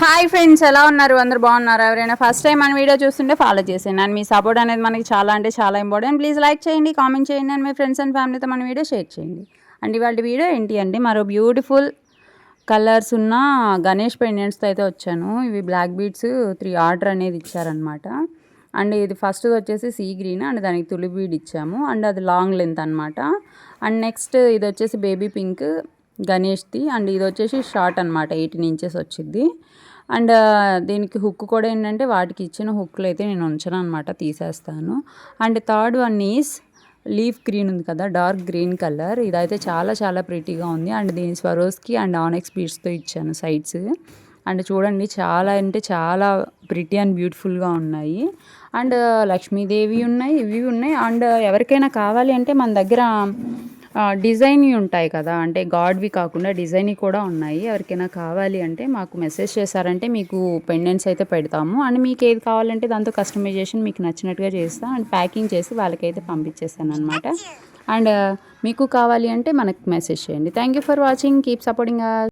Hi friends, ఎలా ఉన్నారు? అందరు బాగున్నారు? ఎవరైనా ఫస్ట్ టైం మన వీడియో చూస్తుంటే ఫాలో చేసేయండి. అండ్ మీ సపోర్ట్ అనేది మనకి చాలా అంటే చాలా ఇంపార్టెంట్. ప్లీజ్ లైక్ చేయండి, కామెంట్ చేయండి, అండ్ మీ ఫ్రెండ్స్ అండ్ ఫ్యామిలీతో మన వీడియో షేర్ చేయండి. అండ్ ఇవాళ వీడియో ఏంటి అంటే మరో బ్యూటిఫుల్ కలర్స్ ఉన్న గణేష్ పెండెంట్స్తో అయితే వచ్చాను. ఇవి బ్లాక్ బీడ్స్ 3 ఆర్డర్ అనేది ఇచ్చారనమాట. అండ్ ఇది ఫస్ట్ వచ్చేసి సీ గ్రీన్ అండ్ దానికి తులి బీడ్ ఇచ్చాము. అండ్ అది లాంగ్ లెంత్ అనమాట. అండ్ నెక్స్ట్ ఇది వచ్చేసి బేబీ పింక్ గణేష్ది. అండ్ ఇది వచ్చేసి షార్ట్ అనమాట, 18 ఇంచెస్ వచ్చింది. అండ్ దీనికి హుక్ కూడా ఏంటంటే వాటికి ఇచ్చిన హుక్లు అయితే నేను ఉంచను అనమాట, తీసేస్తాను. And third one is leaf green ఉంది కదా, డార్క్ గ్రీన్ కలర్. ఇదైతే చాలా చాలా ప్రిటీగా ఉంది. అండ్ దీని స్వరోస్కి అండ్ ఆనెక్స్ బీడ్స్తో ఇచ్చాను సైడ్స్. అండ్ చూడండి, చాలా అంటే చాలా ప్రిటీ అండ్ బ్యూటిఫుల్గా ఉన్నాయి. అండ్ లక్ష్మీదేవి ఉన్నాయి, ఇవి ఉన్నాయి. అండ్ ఎవరికైనా కావాలి అంటే మన దగ్గర డిజైన్ ఉంటాయి కదా, అంటే గాడ్వి కాకుండా డిజైన్ కూడా ఉన్నాయి. ఎవరికైనా కావాలి అంటే మాకు మెసేజ్ చేశారంటే మీకు పెండెంట్స్ అయితే పెడతాము. అండ్ మీకు ఏది కావాలంటే దాంతో కస్టమైజేషన్ మీకు నచ్చినట్టుగా చేస్తాం. అండ్ ప్యాకింగ్ చేసి వాళ్ళకైతే పంపించేస్తాను అనమాట. అండ్ మీకు కావాలి అంటే మనకు మెసేజ్ చేయండి. Thank you for watching, keep supporting us.